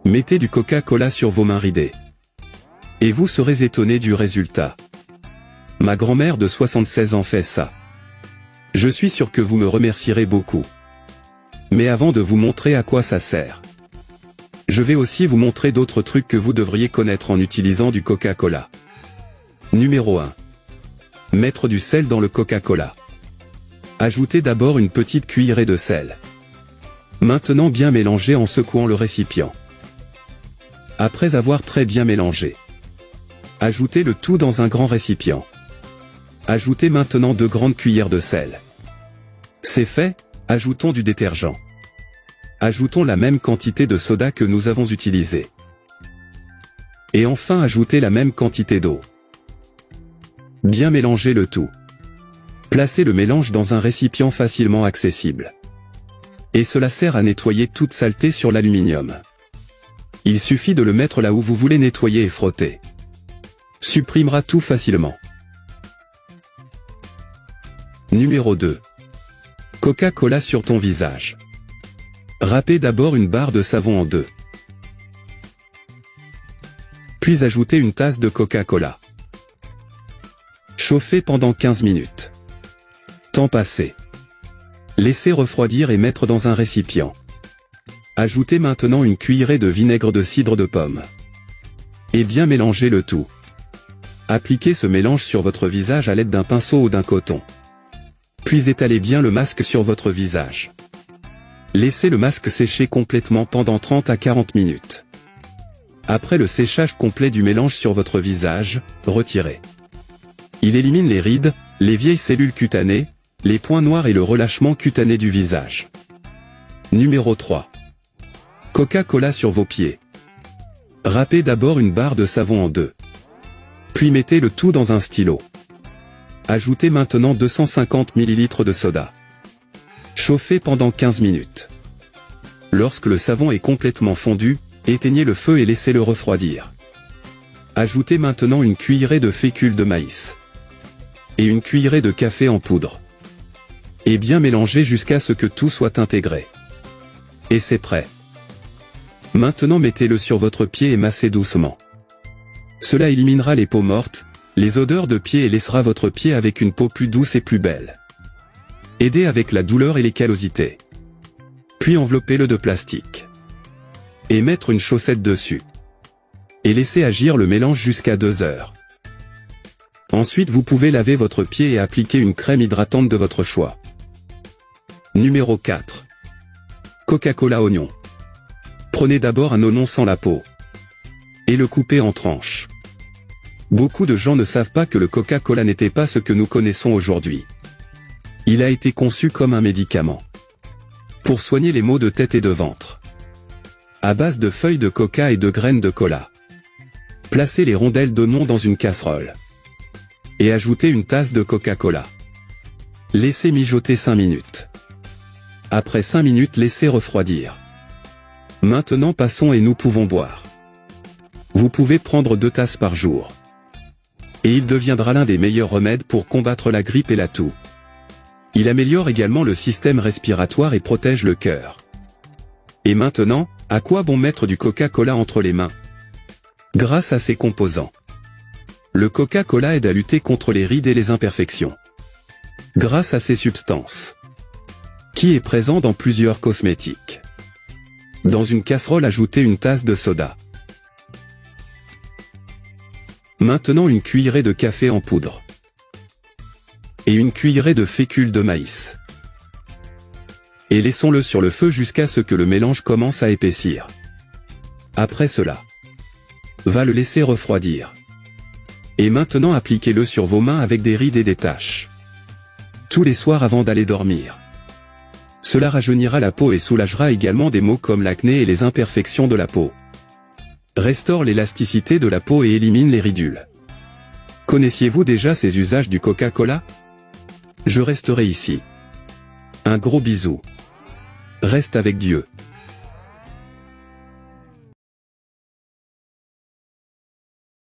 Mettez du Coca-Cola sur vos mains ridées. Et vous serez étonné du résultat. Ma grand-mère de 76 ans fait ça. Je suis sûr que vous me remercierez beaucoup. Mais avant de vous montrer à quoi ça sert, je vais aussi vous montrer d'autres trucs que vous devriez connaître en utilisant du Coca-Cola. Numéro 1. Mettre du sel dans le Coca-Cola. Ajoutez d'abord une petite cuillerée de sel. Maintenant bien mélanger en secouant le récipient. Après avoir très bien mélangé, ajoutez le tout dans un grand récipient. Ajoutez maintenant 2 grandes cuillères de sel. C'est fait, ajoutons du détergent. Ajoutons la même quantité de soda que nous avons utilisé. Et enfin ajoutez la même quantité d'eau. Bien mélanger le tout. Placez le mélange dans un récipient facilement accessible. Et cela sert à nettoyer toute saleté sur l'aluminium. Il suffit de le mettre là où vous voulez nettoyer et frotter. Supprimera tout facilement. Numéro 2. Coca-Cola sur ton visage. Râpez d'abord une barre de savon en deux. Puis ajoutez une tasse de Coca-Cola. Chauffez pendant 15 minutes. Temps passé. Laissez refroidir et mettre dans un récipient. Ajoutez maintenant une cuillerée de vinaigre de cidre de pomme. Et bien mélangez le tout. Appliquez ce mélange sur votre visage à l'aide d'un pinceau ou d'un coton. Puis étalez bien le masque sur votre visage. Laissez le masque sécher complètement pendant 30 à 40 minutes. Après le séchage complet du mélange sur votre visage, retirez. Il élimine les rides, les vieilles cellules cutanées, les points noirs et le relâchement cutané du visage. Numéro 3. Coca-Cola sur vos pieds. Râpez d'abord une barre de savon en deux. Puis mettez le tout dans un stylo. Ajoutez maintenant 250 ml de soda. Chauffez pendant 15 minutes. Lorsque le savon est complètement fondu, éteignez le feu et laissez-le refroidir. Ajoutez maintenant une cuillerée de fécule de maïs. Et une cuillerée de café en poudre. Et bien mélanger jusqu'à ce que tout soit intégré. Et c'est prêt. Maintenant mettez-le sur votre pied et massez doucement. Cela éliminera les peaux mortes, les odeurs de pied et laissera votre pied avec une peau plus douce et plus belle. Aidez avec la douleur et les callosités. Puis enveloppez-le de plastique. Et mettre une chaussette dessus. Et laissez agir le mélange jusqu'à 2 heures. Ensuite vous pouvez laver votre pied et appliquer une crème hydratante de votre choix. Numéro 4. Coca-Cola oignon. Prenez d'abord un oignon sans la peau. Et le coupez en tranches. Beaucoup de gens ne savent pas que le Coca-Cola n'était pas ce que nous connaissons aujourd'hui. Il a été conçu comme un médicament. Pour soigner les maux de tête et de ventre. À base de feuilles de coca et de graines de cola. Placez les rondelles d'oignon dans une casserole. Et ajoutez une tasse de Coca-Cola. Laissez mijoter 5 minutes. Après 5 minutes laissez refroidir. Maintenant passons et nous pouvons boire. Vous pouvez prendre 2 tasses par jour. Et il deviendra l'un des meilleurs remèdes pour combattre la grippe et la toux. Il améliore également le système respiratoire et protège le cœur. Et maintenant, à quoi bon mettre du Coca-Cola entre les mains? Grâce à ses composants. Le Coca-Cola aide à lutter contre les rides et les imperfections. Grâce à ses substances. Qui est présent dans plusieurs cosmétiques. Dans une casserole ajoutez une tasse de soda. Maintenant une cuillerée de café en poudre. Et une cuillerée de fécule de maïs. Et laissons-le sur le feu jusqu'à ce que le mélange commence à épaissir. Après cela, va le laisser refroidir. Et maintenant appliquez-le sur vos mains avec des rides et des taches. Tous les soirs avant d'aller dormir. Cela rajeunira la peau et soulagera également des maux comme l'acné et les imperfections de la peau. Restaure l'élasticité de la peau et élimine les ridules. Connaissiez-vous déjà ces usages du Coca-Cola? Je resterai ici. Un gros bisou. Reste avec Dieu.